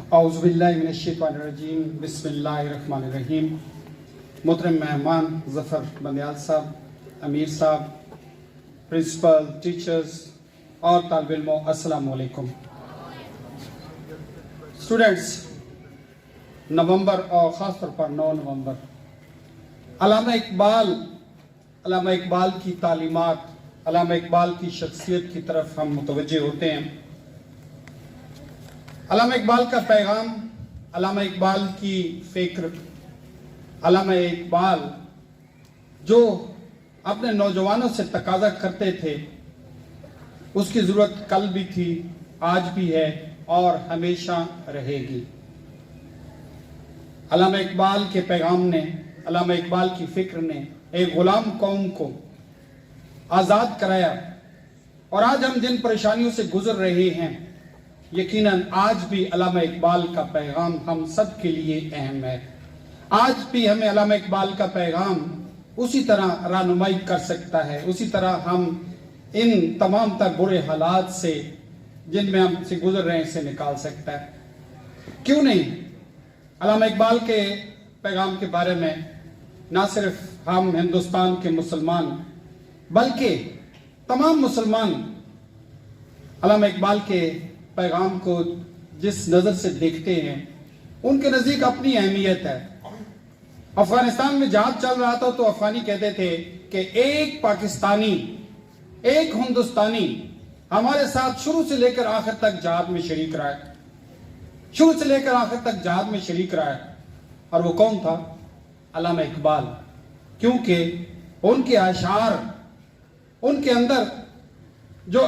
اعوذ باللہ من الشیطان الرجیم بسم اللہ الرحمن الرحیم۔ محترم مہمان ظفر بندیال صاحب، امیر صاحب، پرنسپل، ٹیچرز اور طالب علموں، السلام علیکم۔ اسٹوڈنٹس، نومبر اور خاص طور پر 9 نومبر علامہ اقبال کی تعلیمات، علامہ اقبال کی شخصیت کی طرف ہم متوجہ ہوتے ہیں۔ علامہ اقبال کا پیغام، علامہ اقبال کی فکر، علامہ اقبال جو اپنے نوجوانوں سے تقاضا کرتے تھے، اس کی ضرورت کل بھی تھی، آج بھی ہے اور ہمیشہ رہے گی۔ علامہ اقبال کے پیغام نے، علامہ اقبال کی فکر نے ایک غلام قوم کو آزاد کرایا، اور آج ہم جن پریشانیوں سے گزر رہے ہیں، یقیناً آج بھی علامہ اقبال کا پیغام ہم سب کے لیے اہم ہے۔ آج بھی ہمیں علامہ اقبال کا پیغام اسی طرح رہنمائی کر سکتا ہے، اسی طرح ہم ان تمام تر برے حالات سے جن میں ہم سے گزر رہے ہیں سے نکال سکتا ہے۔ کیوں نہیں علامہ اقبال کے پیغام کے بارے میں نہ صرف ہم ہندوستان کے مسلمان بلکہ تمام مسلمان علامہ اقبال کے پیغام کو جس نظر سے دیکھتے ہیں، ان کے نزدیک اپنی اہمیت ہے۔ افغانستان میں جہاد چل رہا تھا تو افغانی کہتے تھے کہ ایک پاکستانی، ایک ہندوستانی ہمارے ساتھ شروع سے لے کر آخر تک جہاد میں شریک رہا ہے، شروع سے لے کر آخر تک جہاد میں شریک رہا ہے۔ اور وہ کون تھا؟ علامہ اقبال، کیونکہ ان کے اشعار ان کے اندر جو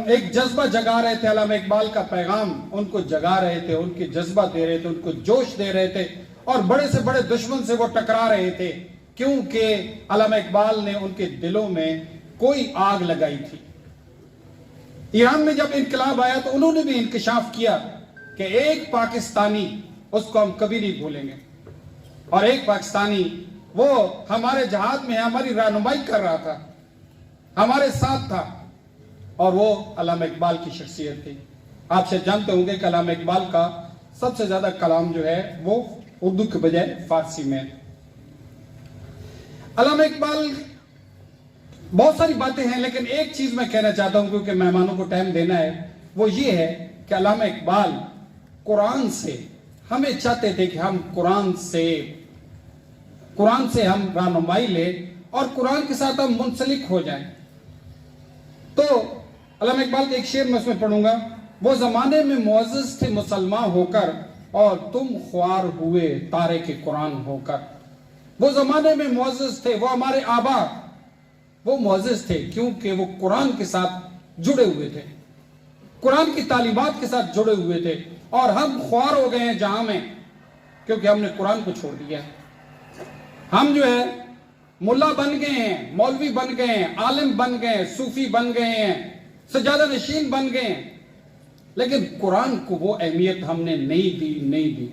ایک جذبہ جگا رہے تھے، علامہ اقبال کا پیغام ان کو جگا رہے تھے، ان کے جذبہ دے رہے تھے، ان کو جوش دے رہے تھے، اور بڑے سے بڑے دشمن سے وہ ٹکرا رہے تھے، کیونکہ علامہ اقبال نے ان کے دلوں میں کوئی آگ لگائی تھی۔ ایران میں جب انقلاب آیا تو انہوں نے بھی انکشاف کیا کہ ایک پاکستانی، اس کو ہم کبھی نہیں بھولیں گے، اور ایک پاکستانی وہ ہمارے جہاد میں ہماری رہنمائی کر رہا تھا، ہمارے ساتھ تھا، اور وہ علامہ اقبال کی شخصیت تھی۔ آپ سے جانتے ہوں گے کہ علامہ اقبال کا سب سے زیادہ کلام جو ہے وہ اردو کے بجائے فارسی میں۔ علامہ اقبال بہت ساری باتیں ہیں، لیکن ایک چیز میں کہنا چاہتا ہوں کیونکہ مہمانوں کو ٹائم دینا ہے، وہ یہ ہے کہ علامہ اقبال قرآن سے، ہمیں چاہتے تھے کہ ہم قرآن سے ہم رہنمائی لیں اور قرآن کے ساتھ ہم منسلک ہو جائیں۔ تو علامہ اقبال کے ایک شعر میں اس میں پڑھوں گا، وہ زمانے میں معزز تھے مسلمان ہو کر، اور تم خوار ہوئے تارے کے قرآن ہو کر۔ وہ زمانے میں معزز تھے، وہ ہمارے آبا، وہ معزز تھے کیونکہ وہ قرآن کے ساتھ جڑے ہوئے تھے، قرآن کی تعلیمات کے ساتھ جڑے ہوئے تھے، اور ہم خوار ہو گئے ہیں جہاں میں کیونکہ ہم نے قرآن کو چھوڑ دیا۔ ہم جو ہے ملا بن گئے ہیں، مولوی بن گئے ہیں، عالم بن گئے ہیں، صوفی بن گئے ہیں، سجادہ نشین بن گئے ہیں، لیکن قرآن کو وہ اہمیت ہم نے نہیں دی۔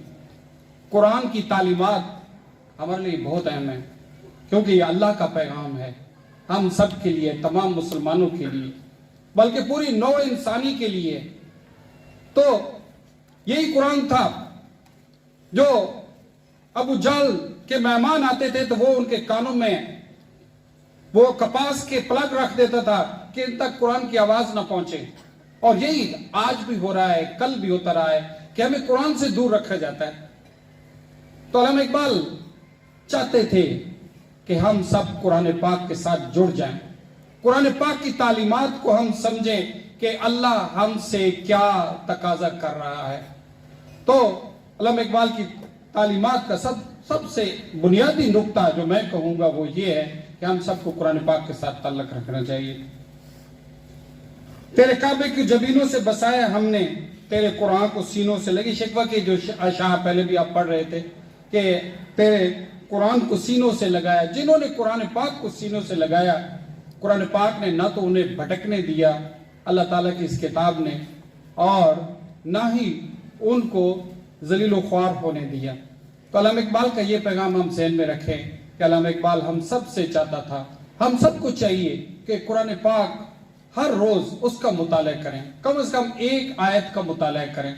قرآن کی تعلیمات ہمارے لیے بہت اہم ہے، کیونکہ یہ اللہ کا پیغام ہے، ہم سب کے لیے، تمام مسلمانوں کے لیے، بلکہ پوری نوع انسانی کے لیے۔ تو یہی قرآن تھا جو ابو جہل کے مہمان آتے تھے تو وہ ان کے کانوں میں وہ کپاس کے پلگ رکھ دیتا تھا کہ ان تک قرآن کی آواز نہ پہنچے، اور یہی آج بھی ہو رہا ہے، کل بھی ہوتا رہا ہے کہ ہمیں قرآن سے دور رکھا جاتا ہے۔ تو علامہ اقبال چاہتے تھے کہ ہم سب قرآن پاک کے ساتھ جڑ جائیں، قرآن پاک کی تعلیمات کو ہم سمجھیں کہ اللہ ہم سے کیا تقاضا کر رہا ہے۔ تو علامہ اقبال کی تعلیمات کا سب سے بنیادی نقطہ جو میں کہوں گا وہ یہ ہے کہ ہم سب کو قرآن پاک کے ساتھ تعلق رکھنا چاہیے۔ تیرے کعبے کی جبینوں سے بسایا ہم نے، تیرے قرآن کو سینوں سے لگی، شکوہ کے جو اشعار پہلے بھی آپ پڑھ رہے تھے کہ تیرے قرآن کو سینوں سے لگایا۔ جنہوں نے قرآن پاک کو سینوں سے لگایا، قرآن پاک نے نہ تو انہیں بھٹکنے دیا اللہ تعالیٰ کی اس کتاب نے، اور نہ ہی ان کو ذلیل و خوار ہونے دیا۔ تو علامہ اقبال کا یہ پیغام ہم ذہن میں رکھیں کہ علامہ اقبال ہم سب سے چاہتا تھا، ہم سب کو چاہیے کہ قرآن پاک ہر روز اس کا مطالعہ کریں، کم از کم ایک آیت کا مطالعہ کریں۔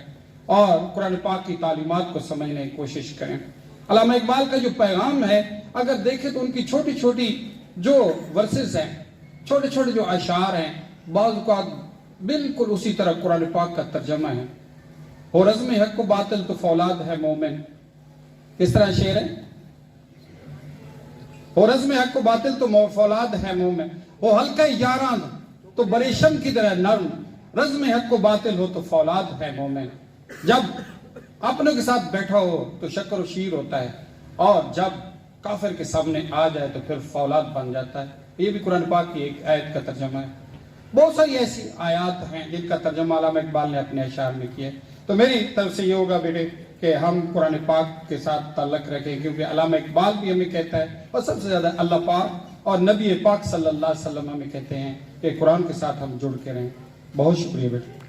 اور قرآن پاک کی تعلیمات کو سمجھنے کی کوشش کریں۔ علامہ اقبال کا جو پیغام ہے اگر دیکھیں تو ان کی چھوٹی چھوٹی جو ورسز ہیں، چھوٹے چھوٹے جو اشعار ہیں، بعض اوقات بالکل اسی طرح قرآن پاک کا ترجمہ ہے۔ ہو رزم حق و باطل تو فولاد ہے مومن، کس طرح شعر ہے؟ ہو رزم حق و باطل تو فولاد ہے مومن، ہو حلقہ یاران تو بریشم کی طرح نرم، رزم حق و باطل ہو تو فولاد ہے مومن۔ جب اپنوں کے ساتھ بیٹھا ہو تو شکر و شیر ہوتا ہے، اور جب کافر کے سامنے آ جائے تو پھر فولاد بن جاتا ہے۔ یہ بھی قرآن پاک کی ایک آیت کا ترجمہ ہے۔ بہت ساری ایسی آیات ہیں جن کا ترجمہ علامہ اقبال نے اپنے اشعار میں کیا ہے۔ تو میری طرف سے یہ ہوگا بیٹے کہ ہم قرآن پاک کے ساتھ تعلق رکھیں، کیونکہ علامہ اقبال بھی ہمیں کہتا ہے، اور سب سے زیادہ اللہ پاک اور نبی پاک صلی اللہ علیہ وسلم ہمیں کہتے ہیں کہ قرآن کے ساتھ ہم جڑ کے رہیں۔ بہت شکریہ بیٹے۔